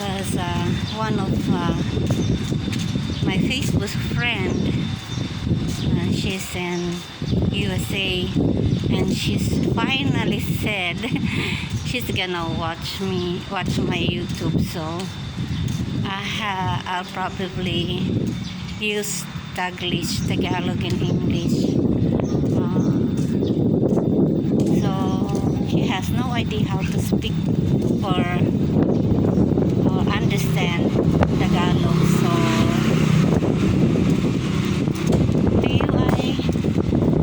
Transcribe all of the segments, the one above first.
because one of my Facebook friend, she's in USA, and she's finally said she's gonna watch my YouTube. So I'll probably use Tagalog and English. So she has no idea how to speak or understand Tagalog. So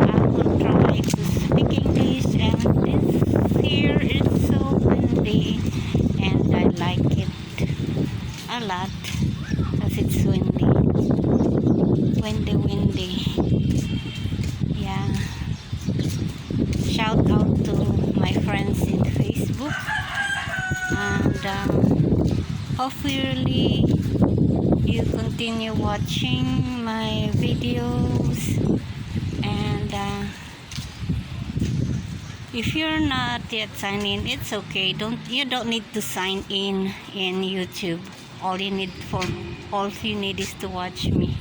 I will try to speak English, and this here is so windy, and I like it a lot because it's windy. Yeah. Shout out to my friends in Facebook, and hopefully you continue watching my videos. And if you're not yet signed in, it's okay. You don't need to sign in YouTube. All you need is to watch me.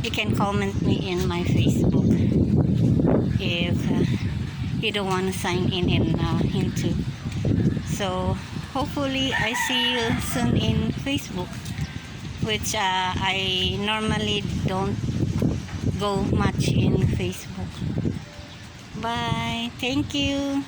You can comment me in my Facebook if you don't want to sign in YouTube. So hopefully I see you soon in Facebook, which I normally don't go much in Facebook. Bye. Thank you.